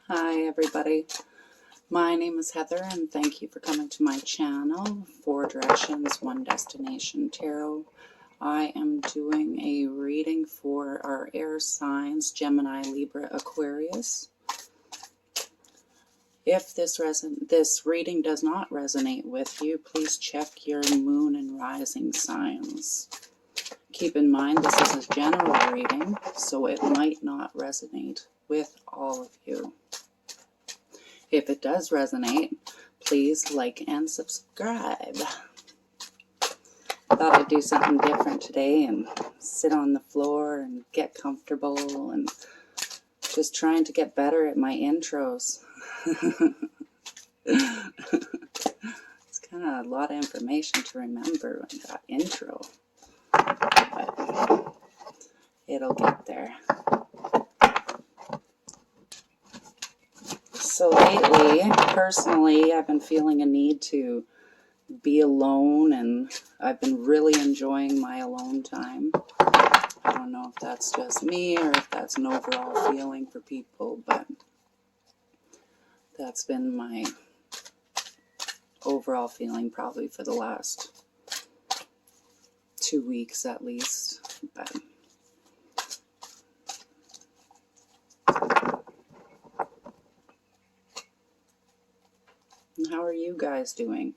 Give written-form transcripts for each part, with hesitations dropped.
Hi everybody, my name is Heather and thank you for coming to my channel, 4 Directions, 1 Destination Tarot. I am doing a reading for our air signs, Gemini, Libra, Aquarius. If this reading does not resonate with you, please check your moon and rising signs. Keep in mind this is a general reading, so it might not resonate with all of you. If it does resonate, please like and subscribe. I thought I'd do something different today and sit on the floor and get comfortable and just trying to get better at my intros. It's kind of a lot of information to remember in that intro, but it'll get there. So lately, personally, I've been feeling a need to be alone, and I've been really enjoying my alone time. I don't know if that's just me or if that's an overall feeling for people, but that's been my overall feeling probably for the last 2 weeks at least. But how are you guys doing?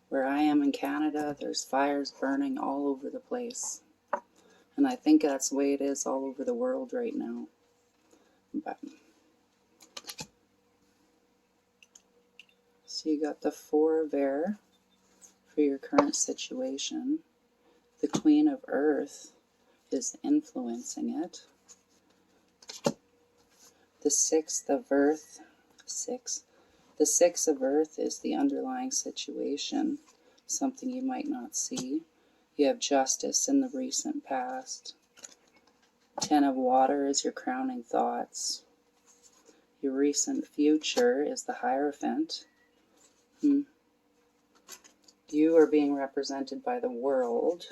Where I am in Canada, there's fires burning all over the place. And I think that's the way it is all over the world right now. But so you got the 4 of Air for your current situation. The Queen of Earth is influencing it. The 6th of Earth, the 6 of Earth is the underlying situation, something you might not see. You have Justice in the recent past. 10 of Water is your crowning thoughts. Your recent future is the Hierophant. You are being represented by the World.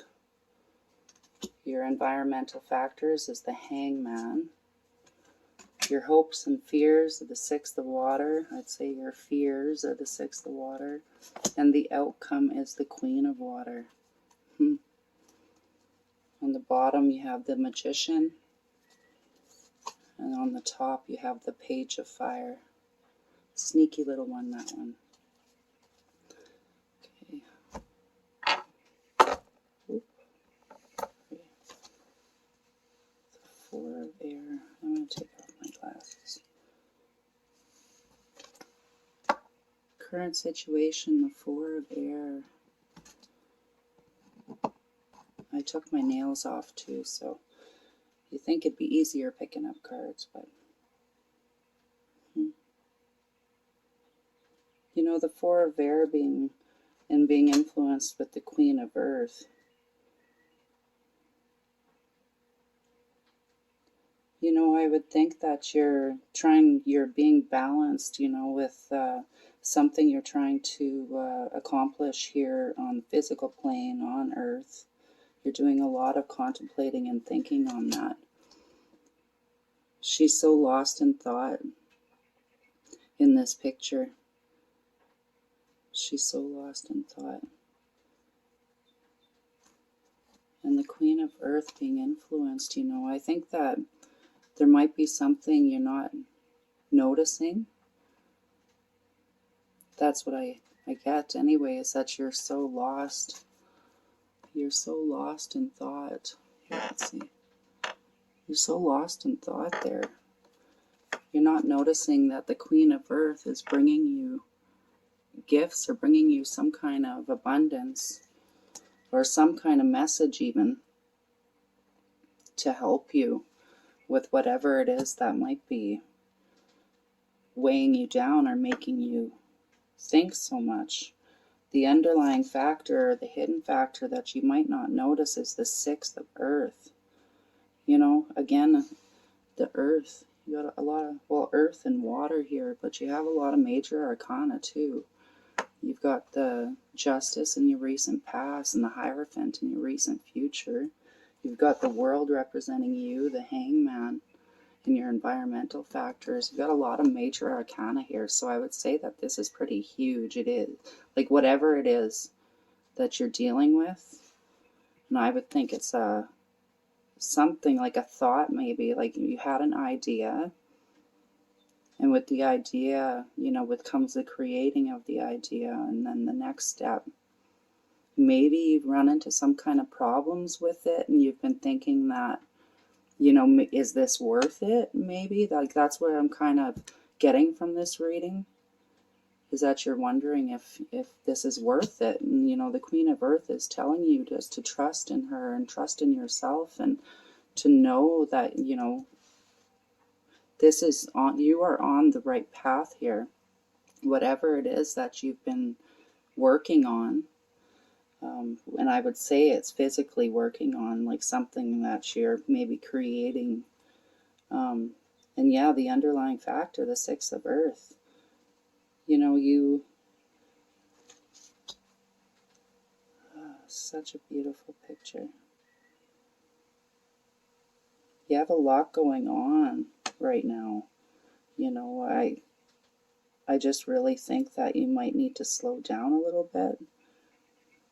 Your environmental factors is the Hangman. Your hopes and fears are the 6th of Water. I'd say your fears are the 6th of Water. And the outcome is the Queen of Water. On the bottom you have the Magician. And on the top you have the Page of Fire. Sneaky little one, that one. Okay. Oop. Okay. The 4 of Air. I'm going to take off my glasses. Current situation, the 4 of Air. I took my nails off too, so you think it'd be easier picking up cards, but you know, the 4 of Air being influenced with the Queen of Earth. You know, I would think that you're being balanced, you know, with something you're trying to accomplish here on the physical plane, on Earth. You're doing a lot of contemplating and thinking on that. She's so lost in thought in this picture. She's so lost in thought. And the Queen of Earth being influenced, you know, I think that there might be something you're not noticing. That's what I get anyway, is that you're so lost. You're so lost in thought. Here, let's see. You're so lost in thought there. You're not noticing that the Queen of Earth is bringing you gifts or bringing you some kind of abundance or some kind of message even to help you with whatever it is that might be weighing you down or making you think so much. The underlying factor, or the hidden factor that you might not notice, is the 6th of Earth. You know, again, the Earth. You got a lot of, well, Earth and Water here, but you have a lot of major arcana too. You've got the Justice in your recent past and the Hierophant in your recent future. You've got the World representing you, the Hangman. in your environmental factors. You've got a lot of major arcana here, so I would say that this is pretty huge. It is. Like whatever it is that you're dealing with, and I would think it's something like a thought, maybe, like you had an idea, and with the idea, you know, with comes the creating of the idea, and then the next step. Maybe you've run into some kind of problems with it, and you've been thinking that, you know, is this worth it? Maybe like that's where I'm kind of getting from this reading, is that you're wondering if this is worth it. And you know, the Queen of Earth is telling you just to trust in her and trust in yourself, and to know that, you know, this is on, you are on the right path here. Whatever it is that you've been working on, and I would say it's physically working on, like something that you're maybe creating. And yeah, the underlying factor, the Six of Earth, you know, such a beautiful picture. You have a lot going on right now. You know, I just really think that you might need to slow down a little bit,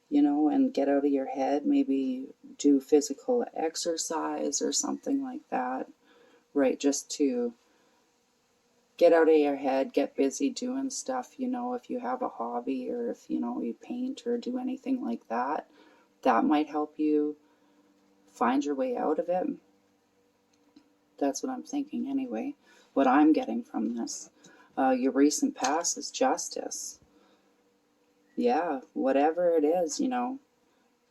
you know, and get out of your head, maybe do physical exercise or something like that, right? Just to get out of your head, get busy doing stuff, you know, if you have a hobby, or if, you know, you paint or do anything like that, that might help you find your way out of it. That's what I'm thinking anyway, what I'm getting from this. Your recent past is justice. Yeah, whatever it is, you know,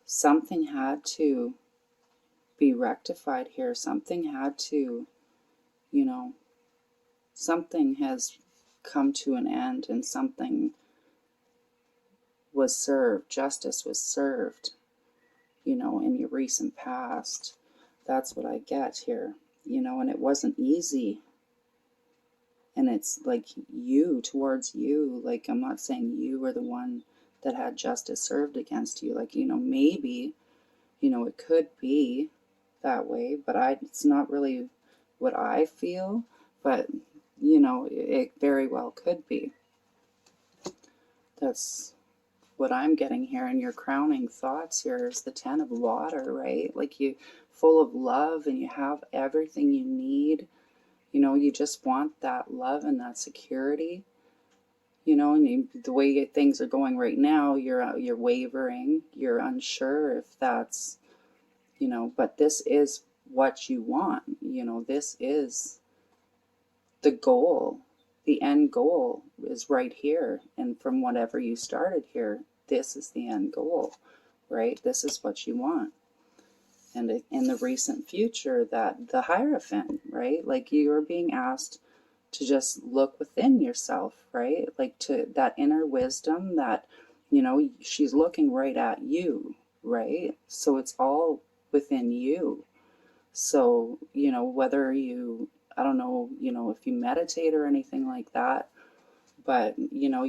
something had to be rectified here. Something had to, you know, something has come to an end, and something was served. Justice was served, you know, in your recent past. That's what I get here, you know, and it wasn't easy. And it's like you, towards you, like I'm not saying you were the one that had justice served against you. Like, you know, maybe, you know, it could be that way, but it's not really what I feel, but, you know, it very well could be. That's what I'm getting here. And your crowning thoughts here is the Ten of Water, right? Like you full of love, and you have everything you need. You know, you just want that love and that security. You know, and the way things are going right now, you're wavering, you're unsure if that's, you know, but this is what you want. You know, this is the goal. The end goal is right here. And from whatever you started here, this is the end goal, right? This is what you want. And in the recent future, that the Hierophant, right? Like you are being asked to just look within yourself, right? Like to that inner wisdom that, you know, she's looking right at you, right? So it's all within you. So, you know, whether you, I don't know, you know, if you meditate or anything like that, but, you know,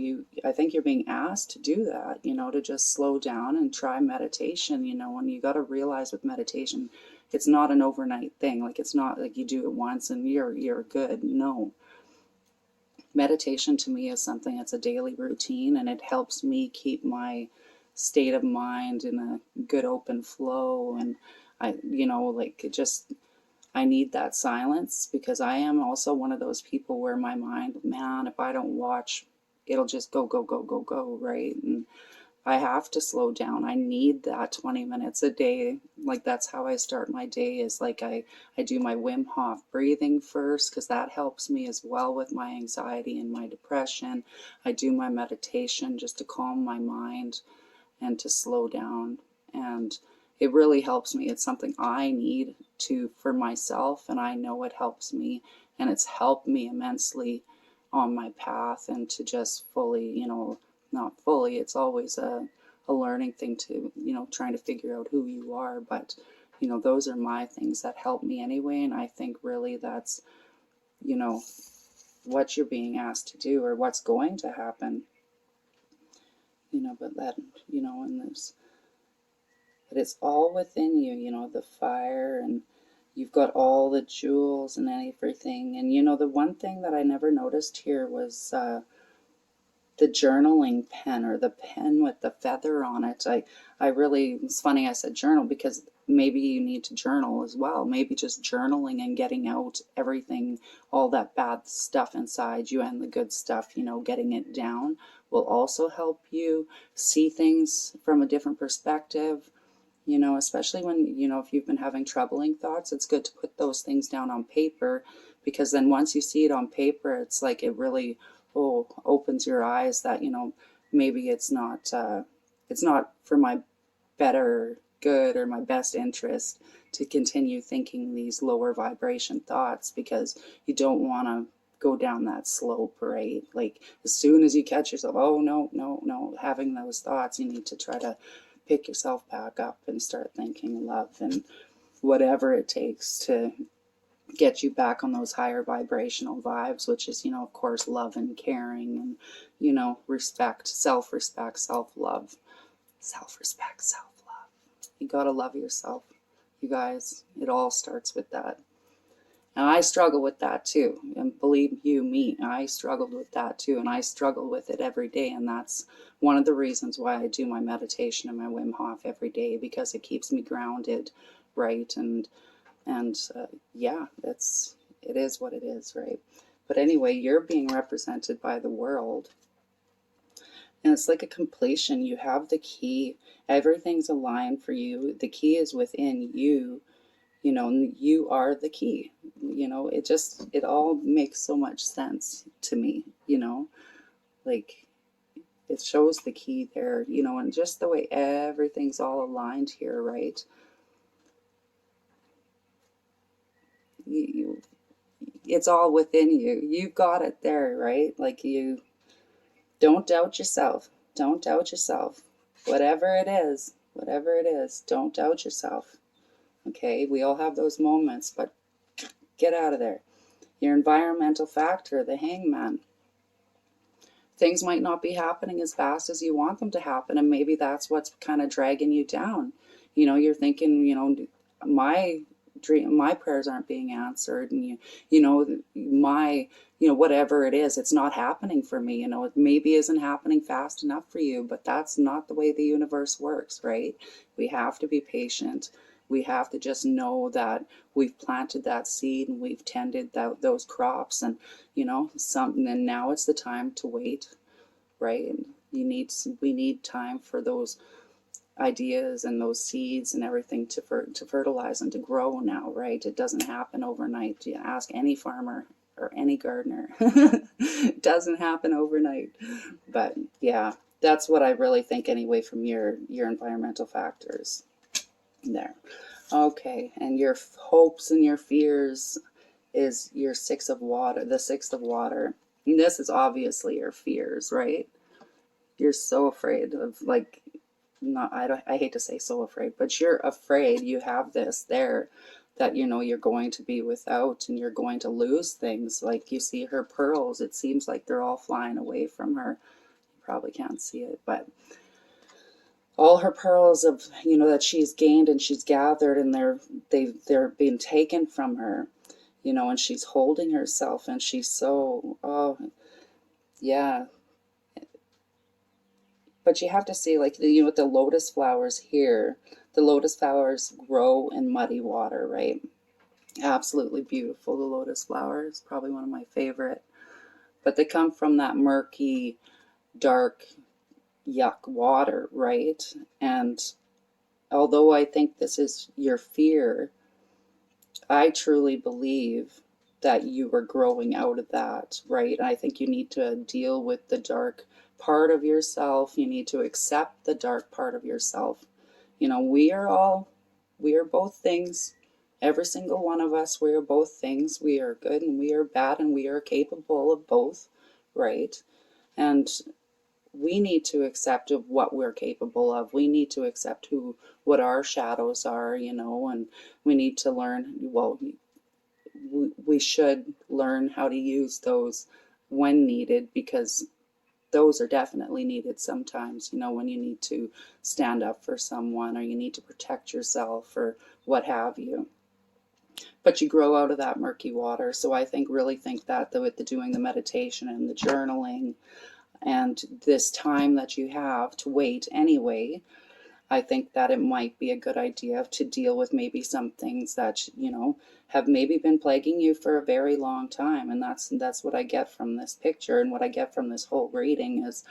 I think you're being asked to do that, you know, to just slow down and try meditation, you know, and you got to realize with meditation, it's not an overnight thing. Like, it's not like you do it once and you're good. No. Meditation to me is something that's a daily routine, and it helps me keep my state of mind in a good open flow. And I, you know, like it just, I need that silence, because I am also one of those people where my mind, man, if I don't watch, it'll just go, go, go, go, go, right? And I have to slow down. I need that 20 minutes a day. Like that's how I start my day, is like I do my Wim Hof breathing first, because that helps me as well with my anxiety and my depression. I do my meditation just to calm my mind and to slow down. And it really helps me. It's something I need to for myself, and I know it helps me, and it's helped me immensely on my path. And to just fully, you know, not fully, it's always a learning thing to, you know, trying to figure out who you are. But, you know, those are my things that help me anyway. And I think really that's, you know, what you're being asked to do, or what's going to happen, you know, but that, you know, and there's, but it's all within you, you know, the fire. And, You've got all the jewels and everything. And you know, the one thing that I never noticed here was the journaling pen, or the pen with the feather on it. I really, it's funny I said journal, because maybe you need to journal as well. Maybe just journaling and getting out everything, all that bad stuff inside you and the good stuff, you know, getting it down will also help you see things from a different perspective. You know, especially when, you know, if you've been having troubling thoughts, it's good to put those things down on paper, because then once you see it on paper, it's like it really, oh, opens your eyes that, you know, maybe it's not for my better good or my best interest to continue thinking these lower vibration thoughts, because you don't want to go down that slope, right? Like as soon as you catch yourself, oh no, no, no, having those thoughts, you need to try to pick yourself back up and start thinking love and whatever it takes to get you back on those higher vibrational vibes, which is, you know, of course, love and caring and, you know, respect, self-respect, self-love, self-respect, self-love. You gotta love yourself, you guys. It all starts with that. And I struggle with that too. And believe you me, I struggled with that too. And I struggle with it every day. And that's one of the reasons why I do my meditation and my Wim Hof every day, because it keeps me grounded, right? And yeah, it is what it is, right? But anyway, you're being represented by the world. And it's like a completion. You have the key. Everything's aligned for you. The key is within you. You know, you are the key. You know, it all makes so much sense to me, you know, like it shows the key there, you know, and just the way everything's all aligned here, right? It's all within you. You've got it there, right? Like you don't doubt yourself. Don't doubt yourself. Whatever it is, don't doubt yourself. Okay, we all have those moments, but get out of there. Your environmental factor, the hangman. Things might not be happening as fast as you want them to happen, and maybe that's what's kind of dragging you down. You know, you're thinking, you know, my prayers aren't being answered, and you know, my, you know, whatever it is, it's not happening for me. You know, it maybe isn't happening fast enough for you, but that's not the way the universe works, right? We have to be patient. We have to just know that we've planted that seed and we've tended those crops, and you know, something. And now it's the time to wait, right? And we need time for those ideas and those seeds and everything to fertilize and to grow now, right? It doesn't happen overnight. You ask any farmer or any gardener. It doesn't happen overnight. But yeah, that's what I really think anyway from your environmental factors there. Okay, and your hopes and your fears is your six of water, the sixth of water. And this is obviously your fears, right? You're so afraid of, like, not, I hate to say so afraid, but you're afraid. You have this there that, you know, you're going to be without, and you're going to lose things. Like you see her pearls, it seems like they're all flying away from her. You probably can't see it, but all her pearls of, you know, that she's gained and she's gathered, and they're being taken from her, you know, and she's holding herself, and she's so, oh yeah. But you have to see, like, you know, with the lotus flowers here, the lotus flowers grow in muddy water, right? Absolutely beautiful. The lotus flowers, probably one of my favorite. But they come from that murky, dark, yuck water, right? And although I think this is your fear, I truly believe that you were growing out of that, right? I think you need to deal with the dark part of yourself. You need to accept the dark part of yourself. You know, we are both things. Every single one of us, we are both things. We are good and we are bad, and we are capable of both, right? And we need to accept of what we're capable of. We need to accept what our shadows are, you know, and we need to learn, well, we should learn how to use those when needed, because those are definitely needed sometimes, you know, when you need to stand up for someone, or you need to protect yourself, or what have you. but you grow out of that murky water. So I really think that with the doing the meditation and the journaling and this time that you have to wait anyway, I think that it might be a good idea to deal with maybe some things that, have maybe been plaguing you for a very long time. And that's what I get from this picture, and what I get from this whole reading is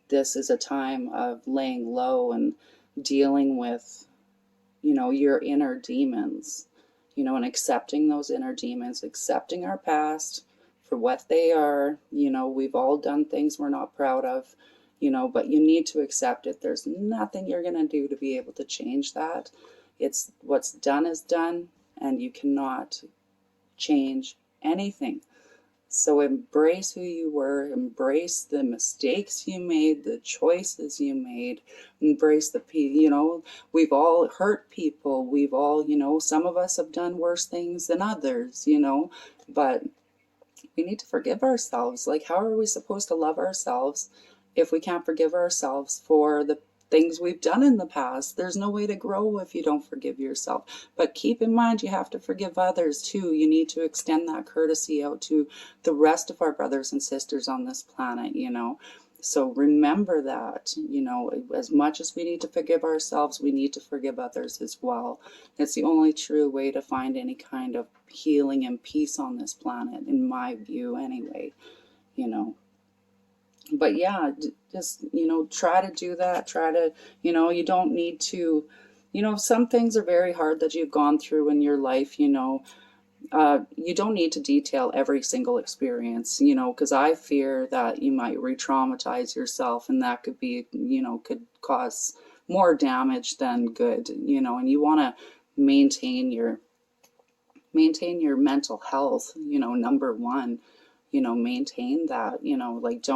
this is a time of laying low and dealing with, your inner demons, and accepting those inner demons, accepting our past for what they are. We've all done things we're not proud of, but you need to accept it. There's nothing you're going to do to be able to change that. It's what's done is done, and you cannot change anything. So embrace who you were, embrace the mistakes you made, the choices you made, embrace we've all hurt people. We've all, some of us have done worse things than others, but we need to forgive ourselves. Like, how are we supposed to love ourselves if we can't forgive ourselves for the things we've done in the past? There's no way to grow if you don't forgive yourself. But keep in mind, you have to forgive others too. You need to extend that courtesy out to the rest of our brothers and sisters on this planet, So remember that, as much as we need to forgive ourselves, we need to forgive others as well. It's the only true way to find any kind of healing and peace on this planet, in my view anyway, But yeah, just, try to do that. Try to, you don't need to, some things are very hard that you've gone through in your life, you don't need to detail every single experience, because I fear that you might re-traumatize yourself, and that could be, could cause more damage than good, and you want to maintain your mental health, number one, maintain that, like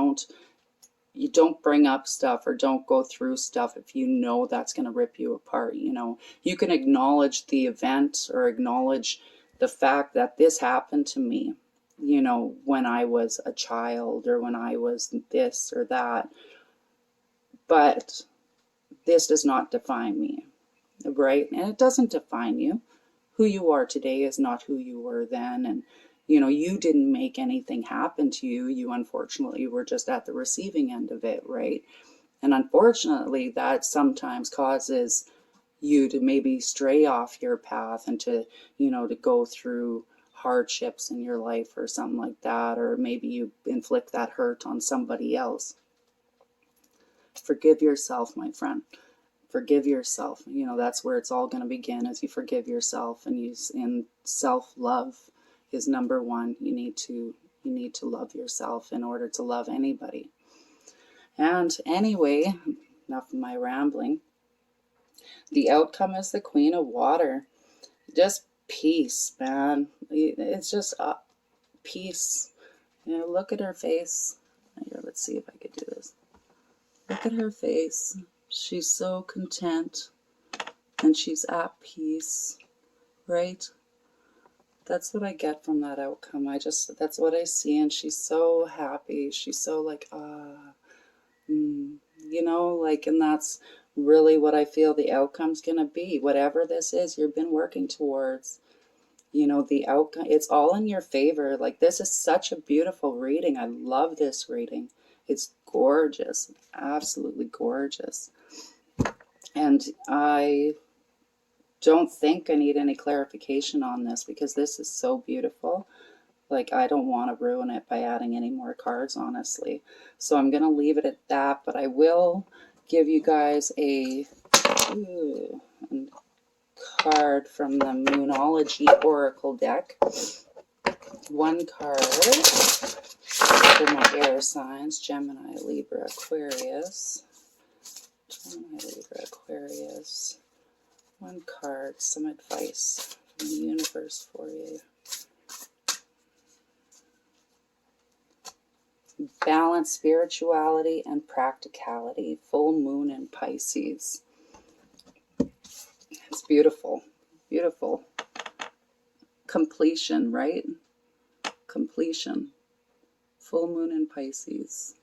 you don't bring up stuff or don't go through stuff if you know that's going to rip you apart. You can acknowledge the event or acknowledge the fact that this happened to me, when I was a child or when I was this or that, but this does not define me, right? And it doesn't define you. Who you are today is not who you were then, and you didn't make anything happen to you. You unfortunately were just at the receiving end of it, right? And unfortunately, that sometimes causes you to maybe stray off your path and to, to go through hardships in your life or something like that, or maybe you inflict that hurt on somebody else. Forgive yourself, my friend. Forgive yourself. That's where it's all going to begin, as you forgive yourself, and self-love is number one. You need to love yourself in order to love anybody. And anyway, enough of my rambling. The outcome is the Queen of Water. Just peace, man. It's just peace. Look at her face. Here, let's see if I could do this. Look at her face. She's so content and she's at peace, right? That's what I get from that outcome. That's what I see, and she's so happy. She's so like, and that's really what I feel the outcome's going to be. Whatever this is you've been working towards, the outcome, it's all in your favor. Like, this is such a beautiful reading. I love this reading. It's gorgeous, absolutely gorgeous. And I don't think I need any clarification on this, because this is so beautiful. Like, I don't want to ruin it by adding any more cards, honestly. So I'm going to leave it at that, but I will give you guys a card from the Moonology Oracle deck. One card for my air signs: Gemini, Libra, Aquarius. Gemini, Libra, Aquarius. One card, some advice from the universe for you. Balance, spirituality, and practicality. Full moon in Pisces. It's beautiful. Beautiful. Completion, right? Completion. Full moon in Pisces.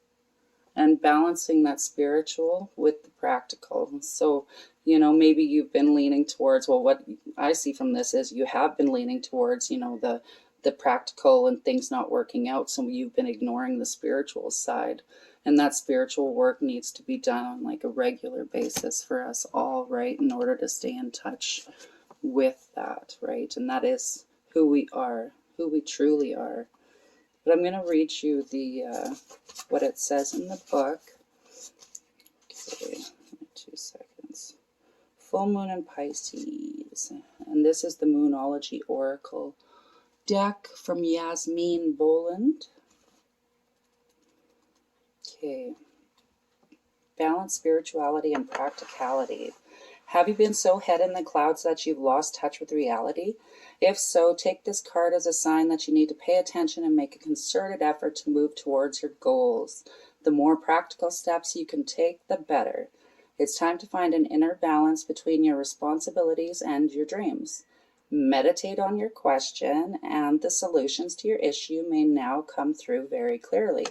and balancing that spiritual with the practical. So, you know, maybe you've been leaning towards, well, what I see from this is you have been leaning towards, you know, the practical and things not working out. So you've been ignoring the spiritual side. And that spiritual work needs to be done on like a regular basis for us all, right? In order to stay in touch with that, right? And that is who we are, who we truly are. But I'm going to read you the what it says in the book. Okay, 2 seconds. Full moon in Pisces. And this is the Moonology Oracle deck from Yasmin Boland. Okay. Balance spirituality and practicality. Have you been so head in the clouds that you've lost touch with reality? If so, take this card as a sign that you need to pay attention and make a concerted effort to move towards your goals. The more practical steps you can take, the better. It's time to find an inner balance between your responsibilities and your dreams. Meditate on your question, and the solutions to your issue may now come through very clearly.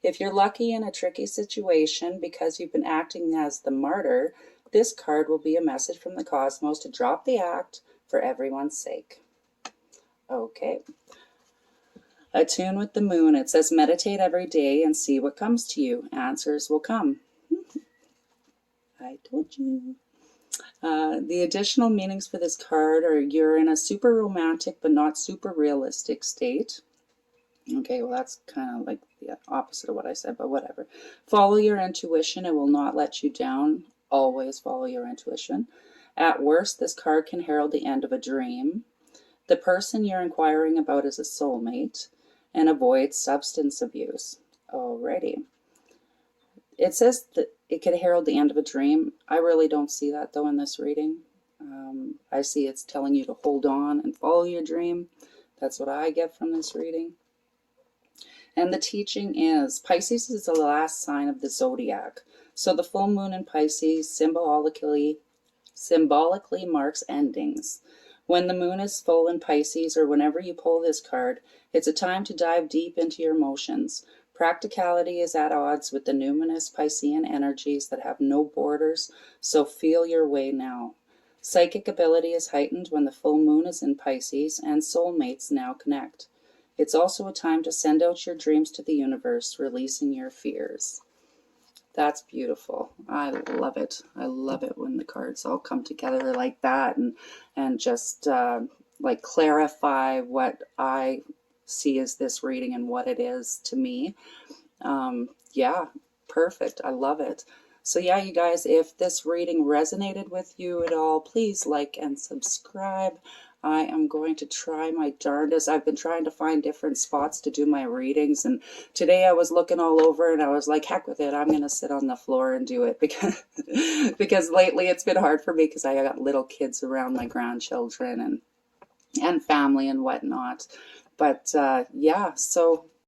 If you're lucky in a tricky situation because you've been acting as the martyr, this card will be a message from the cosmos to drop the act for everyone's sake. Okay. Attune with the moon. It says meditate every day and see what comes to you. Answers will come. I told you. The additional meanings for this card are you're in a super romantic but not super realistic state. Okay, well that's kind of like the opposite of what I said, but whatever. Follow your intuition. It will not let you down. Always follow your intuition. At worst, this card can herald the end of a dream. The person you're inquiring about is a soulmate. And avoid substance abuse. Alrighty. It says that it could herald the end of a dream. I really don't see that though in this reading. I see it's telling you to hold on and follow your dream. That's what I get from this reading. And the teaching is Pisces is the last sign of the zodiac. So the full moon in Pisces symbolically marks endings. When the moon is full in Pisces, or whenever you pull this card, it's a time to dive deep into your emotions. Practicality is at odds with the numinous Piscean energies that have no borders, so feel your way now. Psychic ability is heightened when the full moon is in Pisces, and soulmates now connect. It's also a time to send out your dreams to the universe, releasing your fears. That's beautiful. I love it. I love it when the cards all come together like that and just like clarify what I see as this reading and what it is to me. Yeah, perfect. I love it. So yeah, you guys, if this reading resonated with you at all, please like and subscribe. I am going to try my darndest. I've been trying to find different spots to do my readings, and today I was looking all over and I was like, heck with it, I'm going to sit on the floor and do it because lately it's been hard for me because I got little kids around, my grandchildren and family and whatnot. But yeah, so